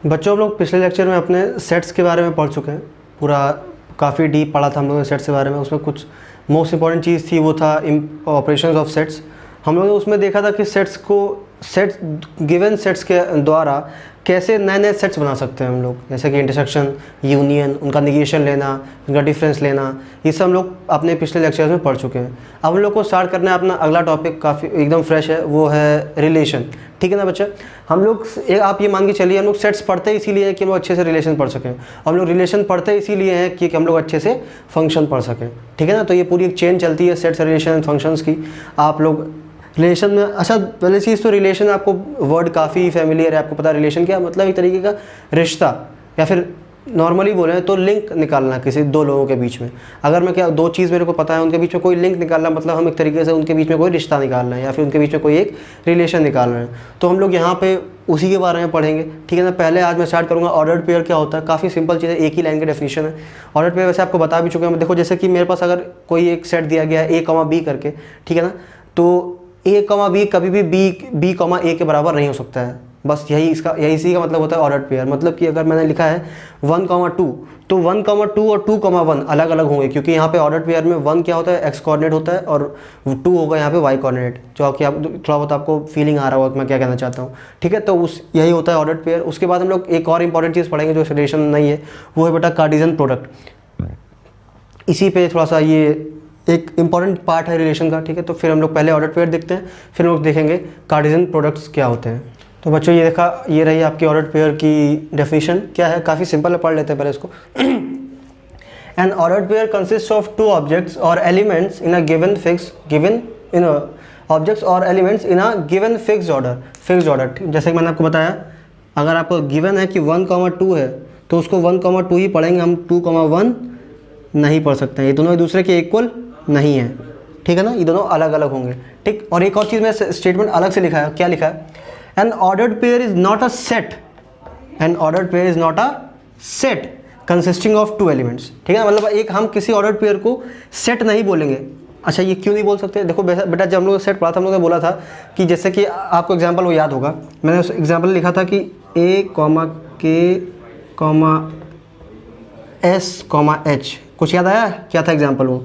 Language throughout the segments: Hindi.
बच्चों हम लोग पिछले लेक्चर में अपने सेट्स के बारे में पढ़ चुके हैं। पूरा काफ़ी डीप पढ़ा था हम लोगों ने सेट्स के बारे में। उसमें कुछ मोस्ट इंपॉर्टेंट चीज़ थी, वो था ऑपरेशंस ऑफ सेट्स। हम लोगों ने उसमें देखा था कि सेट्स गिवन सेट्स के द्वारा कैसे नए नए सेट्स बना सकते हैं हम लोग, जैसे कि इंटरसेक्शन, यूनियन, उनका निगेशन लेना, उनका डिफरेंस लेना, ये सब हम लोग अपने पिछले लेक्चर्स में पढ़ चुके हैं। अब हम लोग को स्टार्ट करना है अपना अगला टॉपिक, काफ़ी एकदम फ्रेश है, वो है रिलेशन। ठीक है ना बच्चा? हम लोग आप ये मान के चलिए, हम लोग सेट्स पढ़ते इसीलिए हैं कि हम लोग अच्छे से रिलेशन पढ़ सकें, और हम लोग रिलेशन पढ़ते इसीलिए हैं कि हम लोग अच्छे से फंक्शन पढ़ सकें। ठीक है ना? तो ये पूरी एक चेन चलती है सेट्स, रिलेशन, फंक्शंस की। आप लोग रिलेशन में, अच्छा पहले चीज़ तो रिलेशन, आपको वर्ड काफ़ी फेमिलियर है, आपको पता है रिलेशन क्या मतलब, एक तरीके का रिश्ता, या फिर नॉर्मली बोले तो लिंक निकालना किसी दो लोगों के बीच में। अगर मैं क्या दो चीज़ मेरे को पता है, उनके बीच में कोई लिंक निकालना, मतलब हम एक तरीके से उनके बीच में कोई रिश्ता निकालना है, या फिर उनके बीच में कोई एक रिलेशन निकालना है। तो हम लोग यहाँ पे उसी के बारे में पढ़ेंगे। ठीक है ना? पहले आज मैं स्टार्ट करूँगा ऑर्डर्ड पेयर क्या होता है। काफ़ी सिंपल चीज़ है, एक ही लाइन की डेफिनेशन है। ऑर्डर्ड पेयर वैसे आपको बता भी चुके हैं। देखो जैसे कि मेरे पास अगर कोई एक सेट दिया गया है A, B करके, ठीक है ना, तो A, B कभी भी B, A के बराबर नहीं हो सकता है। बस यही इसी का मतलब होता है ऑर्डर्ड पेयर। मतलब कि अगर मैंने लिखा है 1, 2 तो 1, 2 और 2, 1 अलग अलग होंगे, क्योंकि यहाँ पे ऑर्डर्ड पेयर में 1 क्या होता है, एक्स कोऑर्डिनेट होता है, और 2 होगा यहाँ पे वाई कोऑर्डिनेट, जो कि आप थोड़ा बहुत आपको फीलिंग आ रहा होगा कि मैं क्या कहना चाहता हूँ। ठीक है? तो यही होता है ऑर्डर्ड पेयर। उसके बाद हम लोग एक और इंपॉर्टेंट चीज़ पढ़ेंगे जो रिलेशन नहीं है, वो है बेटा कार्टेशियन प्रोडक्ट। इसी पे थोड़ा सा ये एक इंपॉर्टेंट पार्ट है रिलेशन का। ठीक है? तो फिर हम लोग पहले ऑर्डर्ड पेयर देखते हैं, फिर हम लोग देखेंगे कार्टेशियन प्रोडक्ट्स क्या होते हैं। तो बच्चों ये देखा, ये रही आपकी ऑर्डर्ड पेयर की डेफिनेशन। क्या है, काफ़ी सिंपल है, पढ़ लेते हैं पहले इसको। An ordered pair consist of two objects और elements in a given fixed order. जैसे कि मैंने आपको बताया, अगर आपको गिवन है कि 1, 2 है, तो उसको 1, 2 ही पढ़ेंगे हम, 2, 1 नहीं पढ़ सकते हैं। ये दोनों एक दूसरे के इक्वल नहीं है। ठीक है ना? ये दोनों अलग अलग होंगे। ठीक? और एक और चीज़ में स्टेटमेंट अलग से लिखा है। क्या लिखा है? N ordered pair is not a set, consisting of two elements. ठीक है? मतलब एक हम किसी ऑर्डर्ड पेयर को सेट नहीं बोलेंगे। अच्छा ये क्यों नहीं बोल सकते? देखो बेटा, जब हम लोग सेट पढ़ा था, हम लोगों ने बोला था कि जैसे कि आपको एग्जाम्पल वो याद होगा, मैंने उस एग्जाम्पल लिखा था कि A, K, S, H। कुछ याद आया? क्या था एग्जाम्पल? वो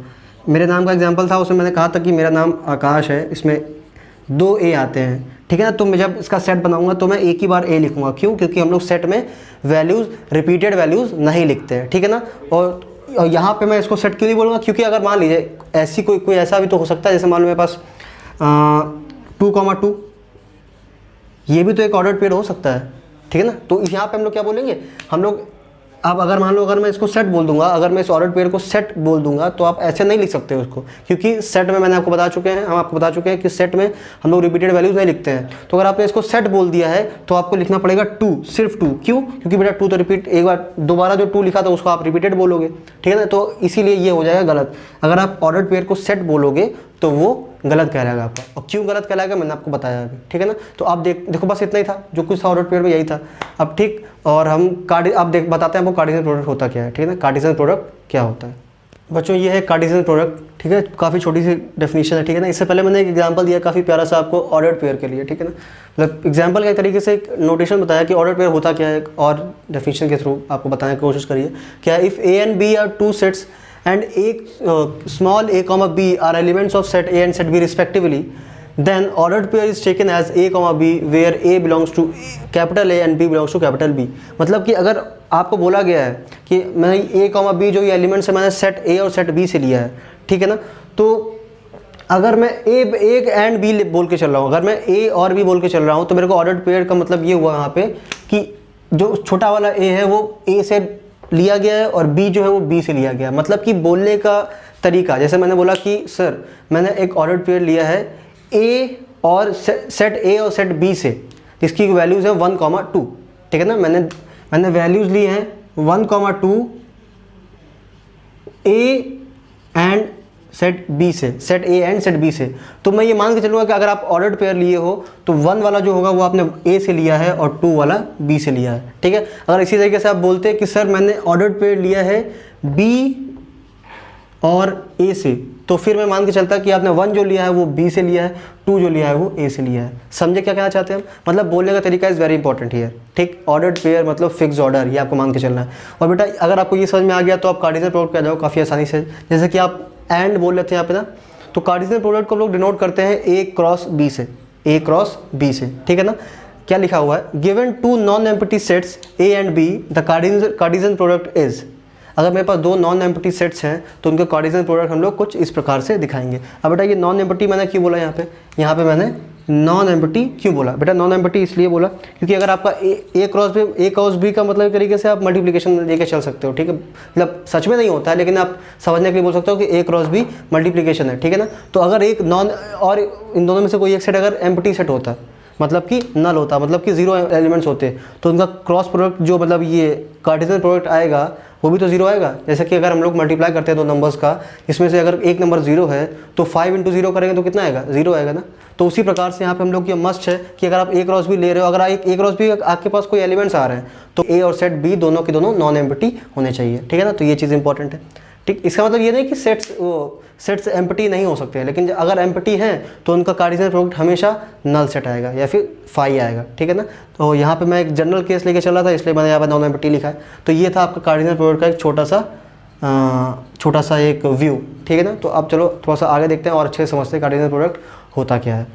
मेरे नाम का एग्जाम्पल था। उसमें मैंने कहा था कि मेरा नाम आकाश है, इसमें 2 A आते हैं। ठीक है ना? तो मैं जब इसका सेट बनाऊंगा तो मैं एक ही बार A लिखूंगा। क्यों? क्योंकि हम लोग सेट में वैल्यूज़, रिपीटेड वैल्यूज़ नहीं लिखते हैं। ठीक है ना? और यहाँ पे मैं इसको सेट क्यों नहीं बोलूँगा? क्योंकि अगर मान लीजिए ऐसी कोई ऐसा भी तो हो सकता है, जैसे मान लो मेरे पास 2, 2, ये भी तो एक ऑर्डर्ड पेयर हो सकता है। ठीक है ना? तो यहाँ पे हम लोग क्या बोलेंगे, हम लोग अब अगर मान लो अगर मैं इसको सेट बोल दूंगा, अगर मैं इस ऑर्डर्ड पेयर को सेट बोल दूंगा, तो आप ऐसे नहीं लिख सकते उसको, क्योंकि सेट में हम आपको बता चुके हैं कि सेट में हम लोग रिपीटेड वैल्यूज नहीं लिखते हैं। तो अगर आपने इसको सेट बोल दिया है तो आपको लिखना पड़ेगा 2, सिर्फ 2। क्यों? क्योंकि बेटा 2 तो रिपीट, एक बार दोबारा जो 2 लिखा था उसको आप रिपीटेड बोलोगे। ठीक है ना? तो इसीलिए ये हो जाएगा गलत। अगर आप ऑर्डर्ड पेयर को सेट बोलोगे तो वो गलत कहलाएगा आपका। और क्यों गलत कहलाएगा मैंने आपको बताया अभी। ठीक है ना? तो आप देखो बस इतना ही था, जो कुछ था ऑर्डर्ड पेयर में यही था। अब ठीक, और हम बताते हैं आपको कार्टेशियन प्रोडक्ट होता क्या है। ठीक है ना? कार्टेशियन प्रोडक्ट क्या होता है बच्चों? ये है कार्टेशियन प्रोडक्ट। ठीक है? काफ़ी छोटी सी डेफिनेशन है। ठीक है ना? इससे पहले मैंने एक एग्जांपल दिया काफ़ी प्यारा सा आपको ऑर्डर्ड पेयर के लिए। ठीक है ना? मतलब एग्जांपल के तरीके से एक नोटेशन बताया कि ऑर्डर्ड पेयर होता क्या है, और डेफिनेशन के थ्रू आपको बताने की कोशिश करिए। क्या है? If A and B are 2 sets and small a, B are elements of set A and set B respectively, then ordered pair is taken as A, B where A belongs to capital A and B belongs to capital B। मतलब कि अगर आपको बोला गया है कि मैंने A, B जो ये एलिमेंट्स है मैंने सेट A और सेट B से लिया है। ठीक है ना? तो अगर मैं एक एंड बी बोल के चल रहा हूँ, अगर मैं A और B बोल के चल रहा हूँ, तो मेरे को ऑर्डर्ड पेयर का मतलब ये हुआ यहाँ पे कि जो छोटा वाला A है वो A से लिया गया है और B जो है वो B से लिया गया है। मतलब कि बोलने का तरीका, जैसे मैंने बोला कि सर मैंने एक ऑर्डर्ड पेयर लिया है A और सेट A और सेट B से, जिसकी वैल्यूज़ है 1, 2। ठीक है ना? मैंने वैल्यूज़ ली हैं 1, 2 A एंड सेट B से, set A and set B से। तो मैं ये मान के चलूँगा कि अगर आप ऑर्डर्ड पेयर लिए हो तो 1 वाला जो होगा वो आपने A से लिया है और 2 वाला B से लिया है। ठीक है? अगर इसी तरीके से आप बोलते हैं कि सर मैंने ऑर्डर्ड पेयर लिया है B और ए से, तो फिर मैं मान के चलता कि आपने 1 जो लिया है वो बी से लिया है, 2 जो लिया है वो ए से लिया है। समझे क्या कहना चाहते हैं हम? मतलब बोलने का तरीका इज़ वेरी इंपॉर्टेंट हियर, ठीक। ऑर्डर्ड पेयर मतलब फिक्स ऑर्डर, ये आपको मान के चलना है। और बेटा अगर आपको ये समझ में आ गया तो आप कार्डिनल प्रोडक्ट पे आ जाओ काफ़ी आसानी से। जैसे कि आप एंड बोल रहे थे यहाँ पे ना, तो कार्डिनल प्रोडक्ट को लोग डिनोट करते हैं ए क्रॉस बी से, ए क्रॉस बी से, ठीक है ना। क्या लिखा हुआ है? Given two non empty sets A and B the cardinal product is. अगर मेरे पास दो नॉन एम्प्टी सेट्स हैं तो उनके कार्डिनल प्रोडक्ट हम लोग कुछ इस प्रकार से दिखाएंगे। अब बेटा ये नॉन एम्प्टी मैंने क्यों बोला यहाँ पे मैंने नॉन एम्प्टी क्यों बोला? बेटा नॉन एम्प्टी इसलिए बोला क्योंकि अगर आपका ए क्रॉस बी का मतलब एक तरीके से आप मल्टीप्लिकेशन लेके चल सकते हो, ठीक है। मतलब सच में नहीं होता है लेकिन आप समझने के लिए बोल सकते हो कि ए क्रॉस बी मल्टीप्लिकेशन है, ठीक है ना। तो अगर एक नॉन और इन दोनों में से कोई एक सेट अगर एम्प्टी सेट होता मतलब कि नल होता, मतलब कि जीरो एलिमेंट्स होते, तो उनका क्रॉस प्रोडक्ट जो मतलब ये कार्डिनल प्रोडक्ट आएगा वो भी तो जीरो आएगा। जैसे कि अगर हम लोग मल्टीप्लाई करते हैं दो नंबर्स का, इसमें से अगर एक नंबर जीरो है तो 5 × 0 करेंगे तो कितना आएगा? जीरो आएगा ना। तो उसी प्रकार से यहाँ पे हम लोग ये मस्ट है कि अगर आप ए क्रॉस बी ले रहे हो, अगर ए क्रॉस बी आपके पास कोई एलिमेंट्स आ रहे हैं तो ए और सेट बी दोनों के दोनों नॉन एम्प्टी होने चाहिए, ठीक है ना। तो ये चीज़ इंपॉर्टेंट है, ठीक। इसका मतलब ये नहीं कि सेट्स एम्प्टी नहीं हो सकते हैं, लेकिन अगर एम्प्टी हैं तो उनका कार्डिनल प्रोडक्ट हमेशा नल सेट आएगा या फिर फाई आएगा, ठीक है ना। तो यहाँ पे मैं एक जनरल केस लेके चला था इसलिए मैंने यहाँ पर नॉन एम्प्टी लिखा है। तो ये था आपका कार्डिनल प्रोडक्ट का एक छोटा सा एक व्यू, ठीक है ना। तो अब चलो थोड़ा सा आगे देखते हैं और अच्छे से समझते हैं कार्डिनल प्रोडक्ट होता क्या है।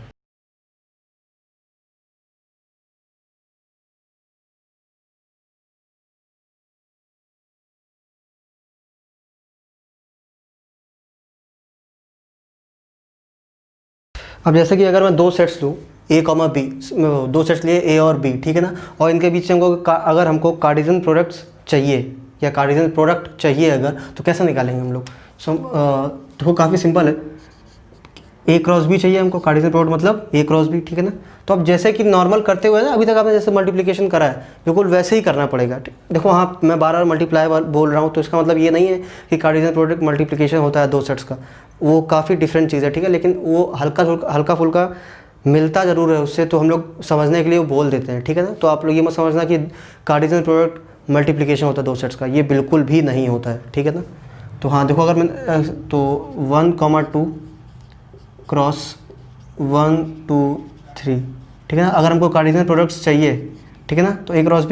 अब जैसे कि अगर मैं दो सेट्स लूँ ए कॉमा बी, दो सेट्स लिए ए और बी, ठीक है ना, और इनके बीच में अगर हमको कार्डिनल प्रोडक्ट्स चाहिए या कार्डिनल प्रोडक्ट चाहिए अगर, तो कैसे निकालेंगे हम लोग? देखो काफ़ी सिंपल है। ए क्रॉस बी चाहिए हमको, कार्डिनल प्रोडक्ट मतलब ए क्रॉस बी, ठीक है ना। तो अब जैसे कि नॉर्मल करते हुए ना अभी तक आपने जैसे मल्टीप्लिकेशन करा है बिल्कुल वैसे ही करना पड़ेगा। देखो हाँ मैं बार मल्टीप्लाई बोल रहा हूँ तो इसका मतलब ये नहीं है कि कार्डिनल प्रोडक्ट मल्टीप्लिकेशन होता है दो सेट्स का, वो काफ़ी डिफरेंट चीज़ है, ठीक है। लेकिन वो हल्का फुल्का मिलता ज़रूर है उससे, तो हम लोग समझने के लिए वो बोल देते हैं, ठीक है ना। तो आप लोग ये मत समझना कि कार्डिनल प्रोडक्ट मल्टीप्लिकेशन होता है दो सेट्स का, ये बिल्कुल भी नहीं होता है, ठीक है ना। तो हाँ देखो अगर मैं तो 1,2 क्रॉस 1, 2, 3, ठीक है ना। अगर हमको कार्डिनल प्रोडक्ट्स चाहिए, ठीक है ना, तो ए क्रॉस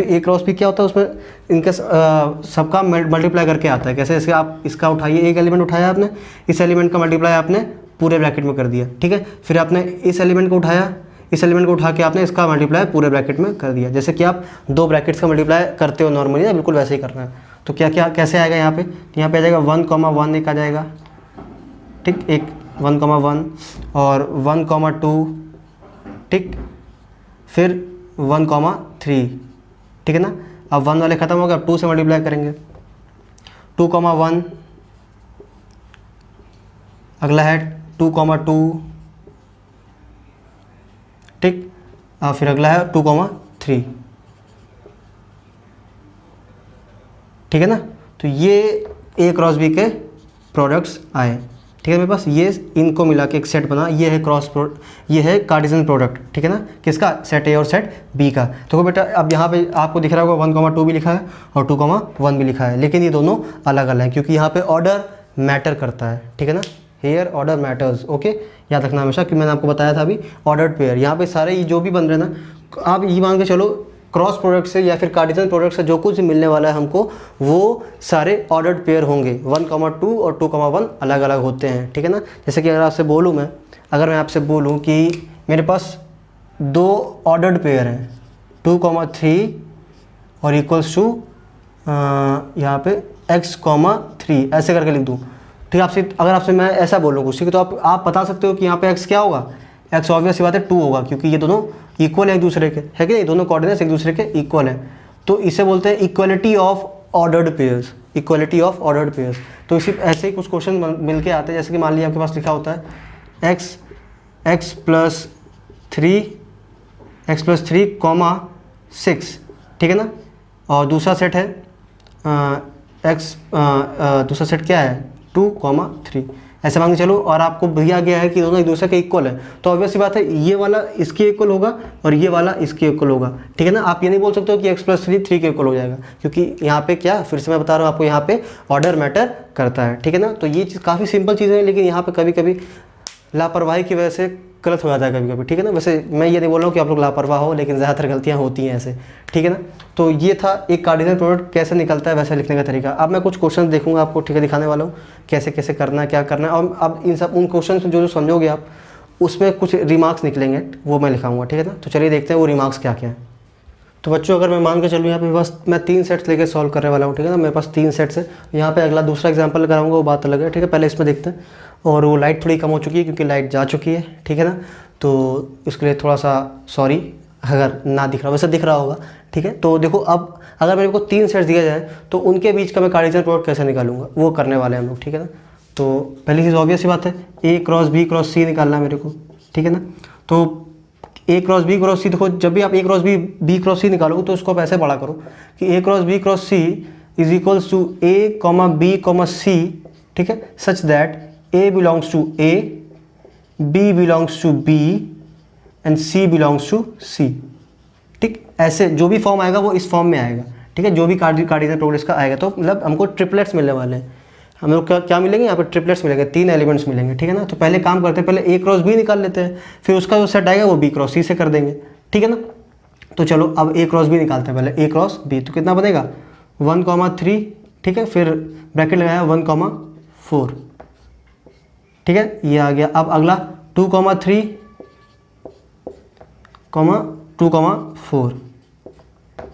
बी क्या होता है उसमें इनके सबका मल्टीप्लाई करके आता है। कैसे? जैसे आप इसका उठाइए, एक एलिमेंट उठाया आपने, इस एलिमेंट का मल्टीप्लाई आपने पूरे ब्रैकेट में कर दिया, ठीक है। फिर आपने इस एलिमेंट को उठाया, इस एलिमेंट को उठा के आपने इसका मल्टीप्लाई पूरे ब्रैकेट में कर दिया। जैसे कि आप दो ब्रैकेट्स का मल्टीप्लाई करते हो नॉर्मली ना, बिल्कुल वैसे ही करना है। तो कैसे आएगा यहाँ पे? तो यहाँ पे आ जाएगा 1,1 एक आ जाएगा, ठीक, एक 1,1 और 1,2, ठीक, फिर 1,3, ठीक है ना। अब 1 वाले खत्म हो गए, अब 2 से मल्टीप्लाई करेंगे, 2,1, अगला है 2,2, ठीक, और फिर अगला है 2,3, ठीक है ना। तो ये ए क्रॉस बी के प्रोडक्ट्स आए, ठीक है। मेरे पास ये इनको मिला के एक सेट बना, ये है ये है कार्डिनल प्रोडक्ट, ठीक है ना, किसका? सेट ए और सेट बी का। तो बेटा अब यहाँ पे आपको दिख रहा होगा 1,2 भी लिखा है और 2,1 भी लिखा है, लेकिन ये दोनों अलग अलग हैं क्योंकि यहाँ पे ऑर्डर मैटर करता है, ठीक है ना। हेयर ऑर्डर मैटर्स, ओके, याद रखना हमेशा कि मैंने आपको बताया था अभी ऑर्डर्ड पेयर। यहाँ पे सारे ये जो भी बन रहे हैं ना, आप ये मान के चलो क्रॉस प्रोडक्ट से या फिर कार्डिनल प्रोडक्ट से जो कुछ मिलने वाला है हमको, वो सारे ऑर्डर्ड पेयर होंगे। 1,2 और 2,1 अलग अलग होते हैं, ठीक है ना। जैसे कि अगर मैं आपसे बोलूँ कि मेरे पास दो ऑर्डर्ड पेयर हैं 2,3 और इक्वल्स टू यहाँ पे x,3 ऐसे करके लिख दूँ, ठीक है। अगर आपसे मैं ऐसा बोलूँ कुछ, ठीक है, तो आप बता सकते हो कि यहाँ पे x क्या होगा? x ऑब्वियस सी बात है 2 होगा क्योंकि ये दोनों इक्वल है एक दूसरे के, है कि नहीं? दोनों कोऑर्डिनेट्स एक दूसरे के इक्वल हैं, तो इसे बोलते हैं equality of ordered pairs, equality of ordered pairs. तो इसी ऐसे ही कुछ क्वेश्चन मिल के आते हैं, जैसे कि मान लीजिए आपके पास लिखा होता है x + 3, 6, ठीक है ना। और दूसरा सेट है दूसरा सेट क्या है? 2,3। ऐसे मान के चलो, और आपको दिया गया है कि दोनों एक दूसरे के इक्वल है, तो ऑब्वियस सी बात है ये वाला इसके इक्वल होगा और ये वाला इसके इक्वल होगा, ठीक है ना। आप ये नहीं बोल सकते हो कि x + 3 3 के इक्वल हो जाएगा, क्योंकि यहाँ पे क्या, फिर से मैं बता रहा हूँ आपको, यहाँ पे ऑर्डर मैटर करता है, ठीक है ना। तो ये चीज़ काफ़ी सिंपल चीज़ें हैं, लेकिन यहाँ पर कभी कभी लापरवाही की वजह से गलत हो जाता है कभी कभी, ठीक है ना। वैसे मैं ये नहीं बोल रहा हूँ कि आप लोग लापरवाह हो, लेकिन ज़्यादातर गलतियाँ होती हैं ऐसे, ठीक है ना। तो ये था एक कार्डिनल प्रोडक्ट कैसे निकलता है वैसे लिखने का तरीका। अब मैं कुछ क्वेश्चन देखूंगा आपको, ठीक है, दिखाने वाला हूँ कैसे कैसे करना है, क्या करना है। और अब इन सब उन क्वेश्चन जो जो समझोगे आप, उसमें कुछ रिमार्क्स निकलेंगे, वो मैं लिखाऊंगा, ठीक है ना। तो चलिए देखते हैं वो रिमार्क्स क्या क्या है। तो बच्चों अगर मैं मान के चलूँ यहाँ पे बस मैं 3 सेट्स लेके सॉल्व करने वाला हूँ, ठीक है ना। मेरे पास 3 सेट्स है। यहाँ पे अगला दूसरा एग्जांपल कराऊंगा, वो बात अलग है, ठीक है। पहले इसमें देखते हैं। और वो लाइट थोड़ी कम हो चुकी है क्योंकि लाइट जा चुकी है, ठीक है ना। तो इसके लिए थोड़ा सा सॉरी अगर ना दिख रहा, वैसे दिख रहा होगा, ठीक है। तो देखो अब अगर मेरे को 3 सेट्स दिया जाए तो उनके बीच का मैं कार्डिनल प्रोडक्ट कैसे निकालूंगा, वो करने वाले हैं हम लोग, ठीक है ना। तो पहली चीज़ ऑब्वियस सी बात है, A cross B cross C निकालना है मेरे को, ठीक है ना। तो A cross B cross C, देखो जब भी आप A cross B cross C निकालोगे तो उसको आप ऐसे बड़ा करो कि A cross B cross C is equals to A, B, C, ठीक है, such that A belongs to A, B belongs to B and C belongs to C, ठीक। ऐसे जो भी फॉर्म आएगा वो इस फॉर्म में आएगा, ठीक है, जो भी कार्डिनल प्रोडक्ट का आएगा। तो मतलब हमको ट्रिपलेट्स मिलने वाले हैं, हम लोग क्या मिलेंगे यहाँ पे, ट्रिपलेट्स मिलेंगे, 3 एलिमेंट्स मिलेंगे, ठीक है ना। तो पहले काम करते हैं, पहले A क्रॉस B निकाल लेते हैं, फिर उसका जो सेट आएगा वो B क्रॉस C से कर देंगे, ठीक है ना। तो चलो अब A क्रॉस B निकालते हैं, पहले A क्रॉस B, तो कितना बनेगा 1,3, ठीक है, फिर ब्रैकेट लगाया 1,4, ठीक है, ये आ गया। अब अगला 2,3, 2,4,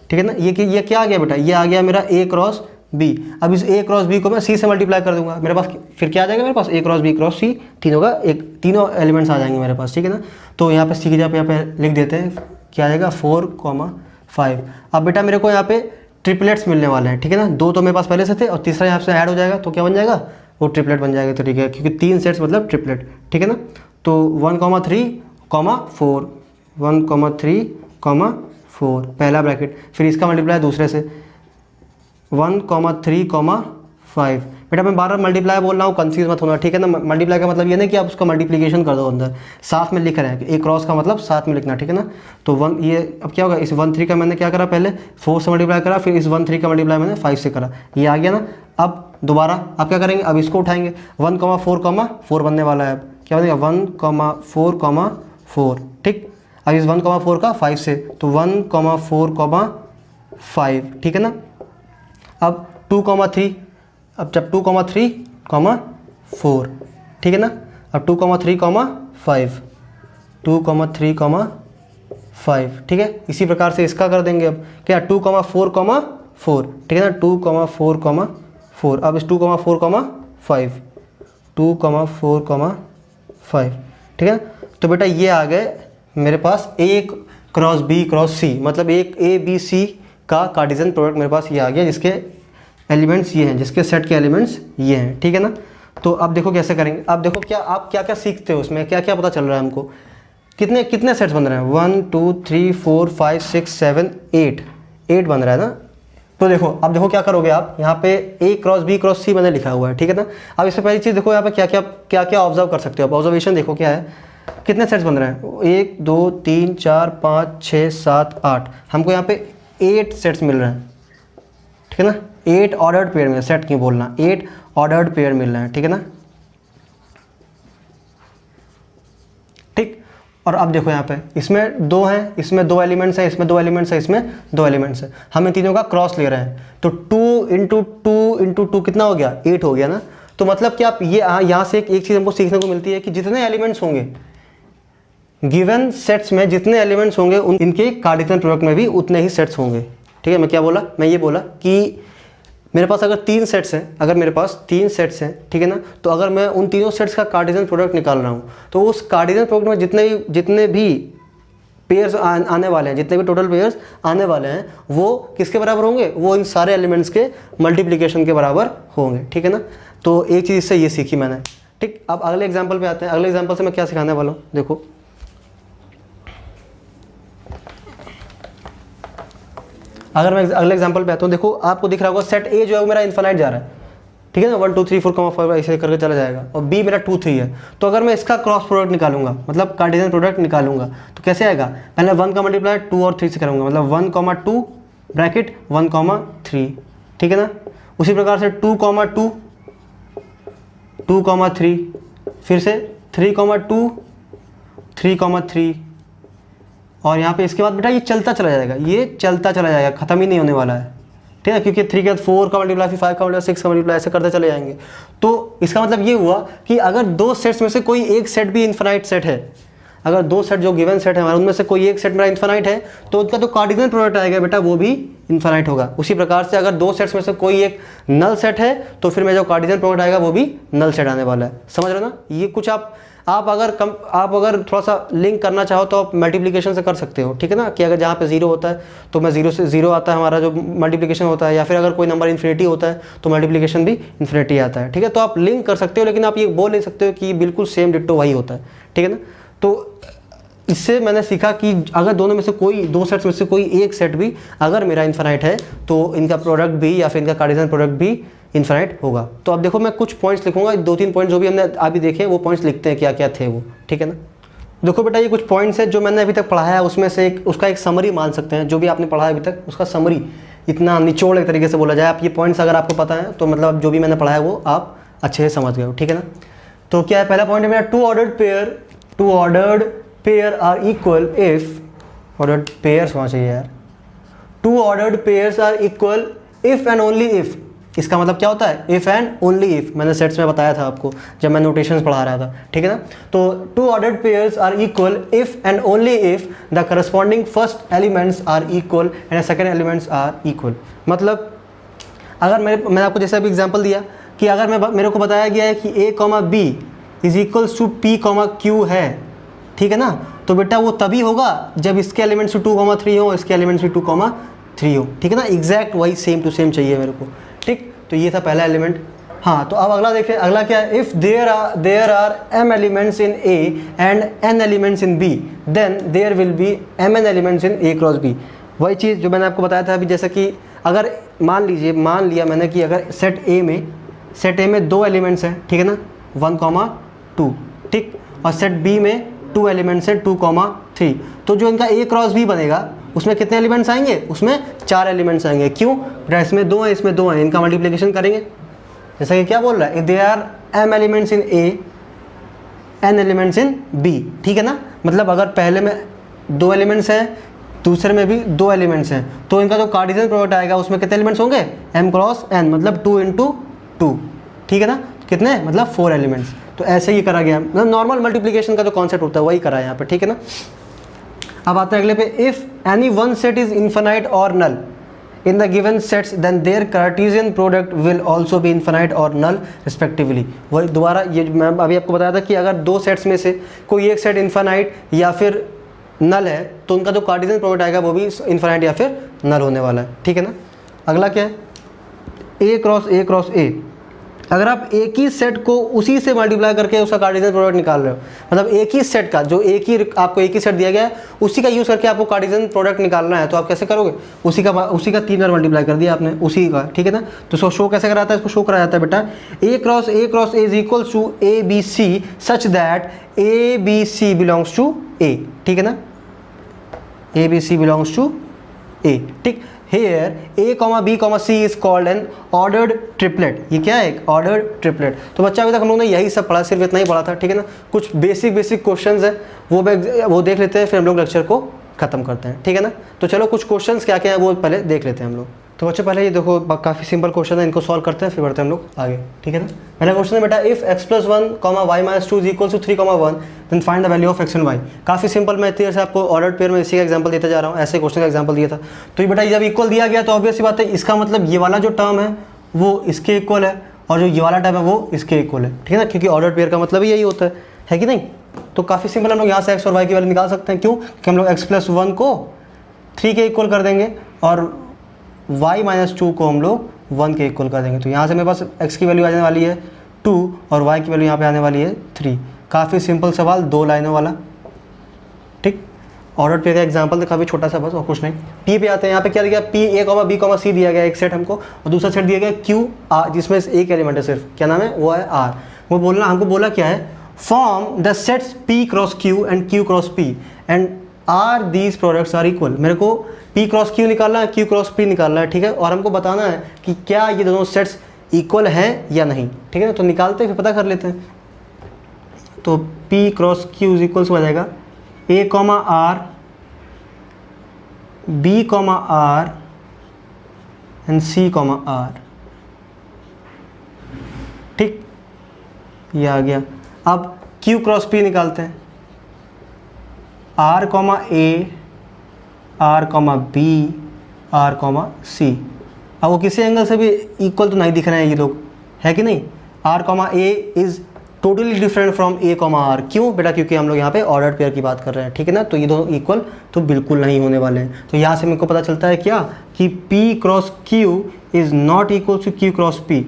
ठीक है ना। ये क्या आ गया बेटा, ये आ गया मेरा A क्रॉस B। अब इस A क्रॉस B को मैं C से मल्टीप्लाई कर दूंगा, मेरे पास फिर क्या आ जाएगा, मेरे पास A cross B cross C तीनों का तीनों एलिमेंट्स आ जाएंगे मेरे पास, ठीक है ना। तो यहाँ पे C की जगह पे यहाँ पे लिख देते हैं, क्या आ जाएगा 4,5। अब बेटा मेरे को यहाँ पे ट्रिपलेट्स मिलने वाले हैं, ठीक है ना। 2 तो मेरे पास पहले से थे और तीसरा यहाँ से ऐड हो जाएगा, तो क्या बन जाएगा, वो ट्रिपलेट बन जाएगा, तो ठीक है, क्योंकि 3 सेट्स मतलब ट्रिपलेट, ठीक है ना। तो 1,3, 4, 1,3, 4 पहला ब्रैकेट, फिर इसका मल्टीप्लाई दूसरे से 1,3, 5। बेटा मैं बार बार मल्टीप्लाई बोल रहा हूँ, कंफ्यूज मत होना, ठीक है ना। मल्टीप्लाई का मतलब ये नहीं कि आप उसका मल्टीप्लिकेशन कर दो, अंदर साथ में लिख रहे हैं, A क्रॉस का मतलब साथ में लिखना, ठीक है ना। तो 1 ये अब क्या होगा, इस 1,3 का मैंने क्या करा, पहले 4 से मल्टीप्लाई करा, फिर इस 1,3 का मल्टीप्लाई मैंने 5 से करा, ये आ गया ना। अब दोबारा आप क्या करेंगे, अब इसको उठाएंगे, 1,4, बनने वाला है, अब क्या बनेगा 1,4, ठीक। अब इस 1,4 का 5 से, तो 1,4, 5, ठीक है ना। अब 2,3, अब जब 2,3, 4, ठीक है ना। अब 2,3, 5, 2,3, 5, ठीक है। इसी प्रकार से इसका कर देंगे, अब क्या 2,4, 4, ठीक है ना, 2,4, 4। अब इस 2,4, 5, 2,4, 5, ठीक है। तो बेटा ये आ गए मेरे पास A cross B cross C, मतलब एक A B C का कार्डिनल प्रोडक्ट मेरे पास ये आ गया, जिसके एलिमेंट्स ये हैं, जिसके सेट के एलिमेंट्स ये हैं, ठीक है ना। तो अब देखो कैसे करेंगे। अब देखो क्या आप क्या क्या सीखते हो उसमें, क्या क्या पता चल रहा है हमको, कितने कितने सेट्स बन रहे हैं, 1 2 3 4 5 6 7 8 बन रहा है ना। तो देखो अब देखो क्या करोगे आप, यहाँ पे A cross B cross C मैंने लिखा हुआ है, ठीक है ना। अब इससे पहली चीज़ देखो यहाँ पे क्या क्या ऑब्जर्व कर सकते हो आप, ऑब्जर्वेशन देखो क्या है, कितने सेट्स बन रहे हैं, 1 2 3 4 5 6 7 8, हमको यहाँ पे 8 सेट्स मिल रहे हैं, ठीक है ना। 8 ऑर्डर्ड पेयर में, सेट क्यों बोलना, 8 ऑर्डर्ड पेयर मिल रहे हैं, ठीक है ना, ठीक। और अब देखो यहाँ पे इसमें 2 हैं, इसमें 2 एलिमेंट्स हैं, इसमें 2 एलिमेंट्स हैं, इसमें 2 एलिमेंट्स हैं, हम इन तीनों का क्रॉस ले रहे हैं, तो 2 × 2 × 2 कितना हो गया, 8 हो गया ना। तो मतलब कि आप ये यहाँ से एक चीज़ हमको सीखने को मिलती है कि जितने एलिमेंट्स होंगे गिवन सेट्स में, जितने एलिमेंट्स होंगे इनके कार्डिनल प्रोडक्ट में भी उतने ही सेट्स होंगे, ठीक है। मैं क्या बोला, मैं ये बोला कि मेरे पास अगर 3 सेट्स हैं, अगर मेरे पास 3 सेट्स हैं, ठीक है ना, तो अगर मैं उन तीनों सेट्स का कार्डिनल प्रोडक्ट निकाल रहा हूँ, तो उस कार्डिनल प्रोडक्ट में जितने भी पेयर्स आने वाले हैं, जितने भी टोटल पेयर्स आने वाले हैं, वो किसके बराबर होंगे, वो इन सारे एलिमेंट्स के मल्टीप्लिकेशन के बराबर होंगे, ठीक है ना। तो एक चीज़ इससे ये सीखी मैंने, ठीक। अब अगले एग्जाम्पल पे आते हैं। अगले एग्जाम्पल से मैं क्या सिखाने वाला हूँ, देखो अगर मैं अगले एग्जांपल पे आता हूँ, देखो आपको दिख रहा होगा सेट A जो है वो मेरा इन्फिनाइट जा रहा है, ठीक है ना, 1 2 3 4 5 ऐसे करके चला जाएगा, और बी मेरा 2 3 है। तो अगर मैं इसका क्रॉस प्रोडक्ट निकालूंगा, मतलब कार्टेशियन प्रोडक्ट निकालूंगा, तो कैसे आएगा, पहले 1 का मल्टीप्लाई 2 और 3 से करूँगा, मतलब 1 2 ब्रैकेट 1 3, ठीक है ना। उसी प्रकार से 2 2 2 3, फिर से 3 2 3 3, और यहाँ पे इसके बाद बेटा ये चलता चला जाएगा, ये चलता चला जाएगा, ख़त्म ही नहीं होने वाला है, ठीक है, क्योंकि 3 के बाद 4 का मल्टीप्लाई, फिर 5 का मल्टीप्लाई, 6 का मल्टीप्लाई, ऐसे करते चले जाएंगे। तो इसका मतलब ये हुआ कि अगर दो सेट्स में से कोई एक सेट भी इन्फिनाइट सेट है, अगर दो सेट जो गिवन सेट है हमारे, उनमें से कोई एक सेट मेरा इन्फिनाइट है, तो उसका जो कार्टेशियन प्रोडक्ट आएगा बेटा वो भी इन्फिनाइट होगा। उसी प्रकार से अगर दो सेट्स में से कोई एक नल सेट है, तो फिर मेरा जो कार्टेशियन प्रोडक्ट आएगा वो भी नल सेट आने वाला है। समझ रहे हो ना, ये कुछ आप अगर थोड़ा सा लिंक करना चाहो तो आप मल्टीप्लिकेशन से कर सकते हो, ठीक है ना, कि अगर जहाँ पे 0 होता है तो मैं 0 से 0 आता है हमारा जो मल्टीप्लिकेशन होता है, या फिर अगर कोई नंबर इन्फिनिटी होता है तो मल्टीप्लिकेशन भी इन्फिनिटी आता है, ठीक है। तो आप लिंक कर सकते हो, लेकिन आप ये बोल नहीं सकते हो कि बिल्कुल सेम डिट्टो वही होता है, ठीक है ना। तो इससे मैंने सीखा कि अगर दोनों में से कोई, दो सेट्स में से कोई एक सेट भी अगर मेरा इन्फिनाइट है, तो इनका प्रोडक्ट भी या फिर इनका कार्टेशियन प्रोडक्ट भी इन्फिनाइट होगा। तो अब देखो मैं कुछ पॉइंट्स लिखूंगा, 2-3 पॉइंट्स जो भी हमने अभी देखे वो पॉइंट्स लिखते हैं क्या क्या थे वो, ठीक है ना। देखो बेटा ये कुछ पॉइंट्स है जो मैंने अभी तक पढ़ाया है, उसमें से उसका एक समरी मान सकते हैं, जो भी आपने पढ़ा है अभी तक उसका समरी, इतना निचोड़ एक तरीके से बोला जाए। आप ये पॉइंट्स अगर आपको पता है तो मतलब जो भी मैंने पढ़ा है वो आप अच्छे से समझ गए हो, ठीक है ना। तो क्या है, पहला पॉइंट है मेरा, two ordered pair are equal if, ordered pairs होना चाहिए यार, two ordered pairs are equal if and only if. इसका मतलब क्या होता है, इफ एंड ओनली इफ, मैंने सेट्स में बताया था आपको जब मैं नोटेशंस पढ़ा रहा था, ठीक है ना। तो two ordered pairs are equal if and only if the corresponding first elements are equal and second elements are equal. मतलब अगर मैंने आपको जैसे अभी एग्जांपल दिया कि अगर मेरे को बताया गया है कि a comma b is equals to p comma q है, ठीक है ना, तो बेटा वो तभी होगा जब इसके एलिमेंट्स 2 3 हो, इसके एलिमेंट्स 2 3 हो, ठीक है ना। एग्जैक्ट वही सेम टू सेम चाहिए मेरे को, ठीक। तो ये था पहला एलिमेंट। हाँ, तो अब अगला देखिए, अगला क्या है, if there are m elements in a and n elements in b then there will be mn elements in a cross b। वही चीज़ जो मैंने आपको बताया था अभी, जैसे कि अगर मान लिया मैंने कि अगर सेट ए में 2 एलिमेंट्स हैं, ठीक है ना, 1 2, ठीक, और सेट b में 2 एलिमेंट्स हैं 2 3, तो जो इनका a क्रॉस b बनेगा उसमें कितने एलिमेंट्स आएंगे, उसमें 4 एलिमेंट्स आएंगे। क्यों, इसमें 2 हैं, इसमें 2 हैं, इनका मल्टीप्लिकेशन करेंगे। जैसा कि क्या बोल रहा है, they are m elements in a n elements in b, ठीक है ना। मतलब अगर पहले में 2 एलिमेंट्स हैं, दूसरे में भी 2 एलिमेंट्स हैं, तो इनका जो कार्टेशियन प्रोडक्ट आएगा उसमें कितने एलिमेंट्स होंगे, m क्रॉस n, मतलब 2 × 2, ठीक है ना, कितने, मतलब 4 एलिमेंट्स। तो ऐसे ही करा गया, मतलब नॉर्मल मल्टीप्लिकेशन का जो कॉन्सेप्ट होता है वही करा है यहाँ पे, ठीक है ना। अब आते हैं अगले पे, if any one set is infinite और null in the given sets then their cartesian product will also be infinite और नल रिस्पेक्टिवली। वही दोबारा ये मैं अभी आपको बताया था कि अगर दो सेट्स में से कोई एक सेट इन्फिनाइट या फिर नल है, तो उनका जो कार्टेशियन प्रोडक्ट आएगा वो भी इन्फिनाइट या फिर नल होने वाला है, ठीक है ना। अगला क्या है, a क्रॉस a। अगर आप एक ही सेट को उसी से मल्टीप्लाई करके उसका कार्टेशियन प्रोडक्ट निकाल रहे हो, मतलब एक ही सेट का जो आपको एक ही सेट दिया गया है उसी का यूज़ करके आपको कार्टेशियन प्रोडक्ट निकालना है, तो आप कैसे करोगे, उसी का 3 बार मल्टीप्लाई कर दिया आपने उसी का, ठीक है ना। तो इसको शो कैसे कराता है, इसको शो कराया जाता है बेटा, a cross a is equals to ABC such that ABC belongs to a, ठीक है ना, ABC बिलोंग्स टू a, ठीक। Here a, b, c is called an ordered triplet। ये क्या है, एक ordered triplet। तो बच्चा अभी तक हम लोग ने यही सब पढ़ा, सिर्फ इतना ही पढ़ा था, ठीक है ना। कुछ बेसिक क्वेश्चंस हैं वो देख लेते हैं, फिर हम लोग लेक्चर को खत्म करते हैं, ठीक है ना। तो चलो कुछ क्वेश्चंस क्या क्या है वो पहले देख लेते हैं हम लोग। तो बच्चे पहले ये देखो, काफ़ी सिंपल क्वेश्चन है, इनको सॉल्व करते हैं फिर बढ़ते हैं हम लोग आगे, ठीक है ना। पहला क्वेश्चन है बेटा, if x + 1, y - 2 is equal to 3, 1 then find the value of x and y। काफ़ी सिंपल, मैं इतनी देर से आपको ऑर्डर्ड पेयर में इसी का एग्जांपल देता जा रहा हूँ, ऐसे क्वेश्चन का एग्जांपल दिया था। तो ये बेटा जब इक्वल दिया गया तो ऑब्वियस सी बात है, इसका मतलब ये वाला जो टर्म है वो इसके इक्वल है और जो ये वाला टर्म है वो इसके इक्वल है, ठीक है ना, क्योंकि ऑर्डर्ड पेयर का मतलब ही यही होता है कि नहीं। तो काफ़ी सिंपल, हम लोग यहाँ से x और y की वैल्यू निकाल सकते हैं। क्यों, कि हम लोग x + 1 को 3 के इक्वल कर देंगे और y - 2 को हम लोग 1 के इक्वल कर देंगे। तो यहाँ से मेरे पास x की वैल्यू आने वाली है 2 और y की वैल्यू यहाँ पे आने वाली है 3। काफ़ी सिंपल सवाल, 2 लाइनों वाला, ठीक। ऑर्डर पेयर का एग्जांपल था काफ़ी छोटा सा बस और कुछ नहीं। टी पे आते हैं, यहाँ पे क्या दिया P A comma B comma C दिया गया एक सेट हमको, और दूसरा सेट दिया गया क्यू आर जिसमें एक एलिमेंट है सिर्फ, क्या नाम है वो है आर। वो बोलना हमको बोला क्या है, form the sets P cross Q and Q cross P and are these products are equal. मेरे को पी क्रॉस क्यू निकालना है, क्यू क्रॉस पी निकालना है, ठीक है, और हमको बताना है कि क्या ये दोनों सेट्स इक्वल हैं या नहीं, ठीक है ना। तो निकालते हैं फिर पता कर लेते हैं। तो P cross Q is equals हो जाएगा A comma R B comma R and C comma R, ठीक, ये आ गया। अब Q क्रॉस P निकालते हैं, R comma A R comma B R comma C। अब वो किसी एंगल से भी इक्वल तो नहीं दिख रहे हैं ये लोग, है कि नहीं। R comma A is totally different from A comma R। क्यों बेटा, क्योंकि हम लोग यहाँ पे ऑर्डर्ड पेयर की बात कर रहे हैं, ठीक है ना। तो ये दोनों इक्वल तो बिल्कुल नहीं होने वाले हैं। तो यहाँ से मेरे को पता चलता है क्या कि P cross Q is not equal to Q cross P,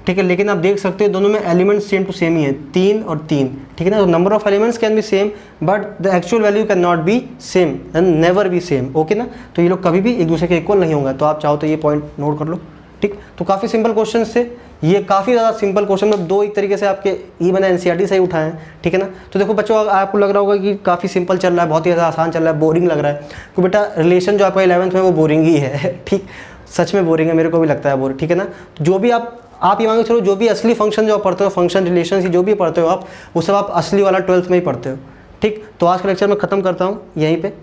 ठीक है। लेकिन आप देख सकते हो दोनों में एलिमेंट सेम टू सेम ही है, 3 और 3, ठीक है ना। तो number of elements can be same but the actual value can not be same and never be same, okay ना। तो ये लोग कभी भी एक दूसरे के इक्वल नहीं होंगे। तो आप चाहो तो ये पॉइंट नोट कर लो, ठीक। तो काफ़ी सिंपल क्वेश्चन थे ये, काफ़ी ज़्यादा सिंपल क्वेश्चन, मतलब दो एक तरीके से आपके ई मैंने एनसीईआरटी से ही उठाए हैं, ठीक है ना। तो देखो बच्चों, आपको लग रहा होगा कि काफ़ी सिंपल चल रहा है, बहुत ही ज़्यादा आसान चल रहा है, बोरिंग लग रहा है। तो बेटा रिलेशन जो आपका 11th में वो बोरिंग ही है, ठीक, सच में बोरिंग है, मेरे को भी लगता है बोरिंग, ठीक है ना। जो भी आप ये मांगे चलो, जो भी असली फंक्शन जो आप पढ़ते हो, फंक्शन रिलेशन जो भी पढ़ते हो आप, वो सब आप असली वाला 12th में ही पढ़ते हो, ठीक। तो आज का लेक्चर मैं ख़त्म करता हूँ यहीं पे।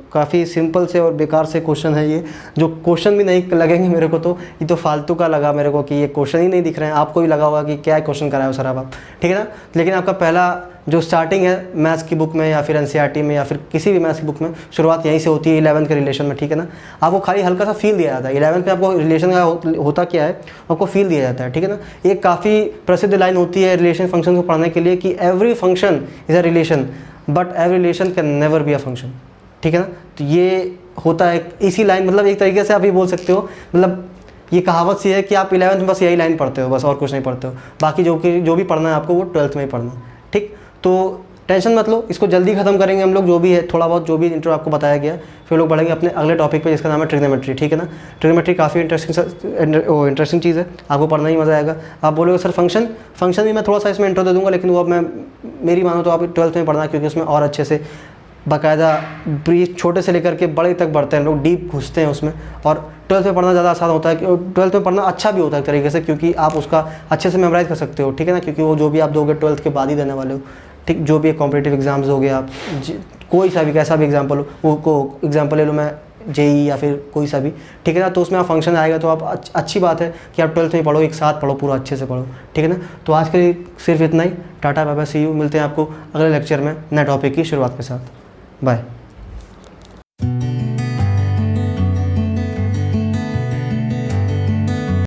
काफ़ी सिंपल से और बेकार से क्वेश्चन है ये, जो क्वेश्चन भी नहीं लगेंगे मेरे को, तो ये तो फालतू का लगा मेरे को कि ये क्वेश्चन ही नहीं दिख रहे हैं। आपको भी लगा होगा कि क्या क्वेश्चन कराए हो सर आप, ठीक है ना। लेकिन आपका पहला जो स्टार्टिंग है मैथ्स की बुक में या फिर एनसीईआरटी में या फिर किसी भी मैथ्स की बुक में, शुरुआत यहीं से होती है 11th के रिलेशन में, ठीक है ना। आपको खाली हल्का सा फील दिया जाता है 11th में, आपको रिलेशन का होता क्या है आपको फील दिया जाता है, ठीक है ना। एक काफ़ी प्रसिद्ध लाइन होती है रिलेशन फंक्शन को पढ़ने के लिए कि every function is a relation but every relation can never be a function, ठीक है ना। तो ये होता है इसी लाइन, मतलब एक तरीके से आप ये बोल सकते हो, मतलब ये कहावत सी है कि आप 11th में बस यही लाइन पढ़ते हो, बस और कुछ नहीं पढ़ते हो, बाकी जो भी पढ़ना है आपको वो 12th में ही पढ़ना है, ठीक। तो टेंशन मत लो, इसको जल्दी खत्म करेंगे हम लोग, जो भी है थोड़ा बहुत जो भी इंट्रो आपको बताया गया, फिर लोग बढ़ेंगे अपने अगले टॉपिक पे जिसका नाम है ट्रिग्नोमेट्री, ठीक है ना। ट्रिग्नोमेट्री काफ़ी इंटरेस्टिंग चीज़ है, आपको पढ़ना ही मज़ा आएगा। आप बोलोगे सर फंक्शन भी मैं थोड़ा सा इसमें इंट्रो दे दूँगा, लेकिन वो अब मैं मेरी मानो तो आप 12th में पढ़ना, क्योंकि उसमें और अच्छे से बाकायदा ब्रीफ छोटे से लेकर के बड़े तक बढ़ते हैं लोग, डीप घुसते हैं उसमें। और 12th में पढ़ना ज़्यादा आसान होता है, 12th में पढ़ना अच्छा भी होता है एक तरीके से, क्योंकि आप उसका अच्छे से मेमोराइज़ कर सकते हो, ठीक है ना। क्योंकि वो जो भी आप दोगे 12th के बाद ही देने वाले हो, ठीक। जो भी कॉम्पिटिटिव एग्जाम्स दोगे आप, कोई सा भी कैसा भी एग्जाम्पल हो, वो को एग्जाम्पल ले लो मैं जेई या फिर कोई सा भी, ठीक है ना। तो उसमें आप फंक्शन आएगा तो आप अच्छी बात है कि आप 12th में पढ़ो, एक साथ पढ़ो, पूरा अच्छे से पढ़ो, ठीक है ना। तो आज के लिए सिर्फ इतना ही, tata bye bye, see you, मिलते हैं आपको अगले लेक्चर में नए टॉपिक की शुरुआत के साथ, बाय।